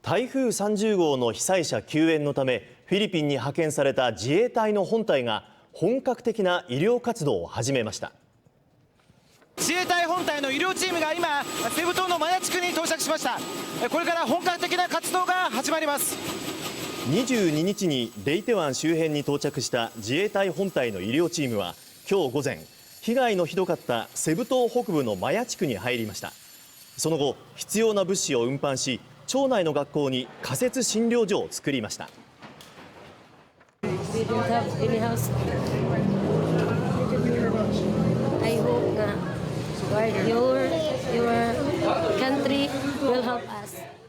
台風30号の被災者救援のためフィリピンに派遣された自衛隊の本隊が本格的な医療活動を始めました。自衛隊本隊の医療チームが今セブ島のマヤ地区に到着しました。これから本格的な活動が始まります。22日にレイテ湾周辺に到着した自衛隊本隊の医療チームは今日午前、被害のひどかったセブ島北部のマヤ地区に入りました。その後、必要な物資を運搬し、町内の学校に仮設診療所を作りました。I hope that your country will help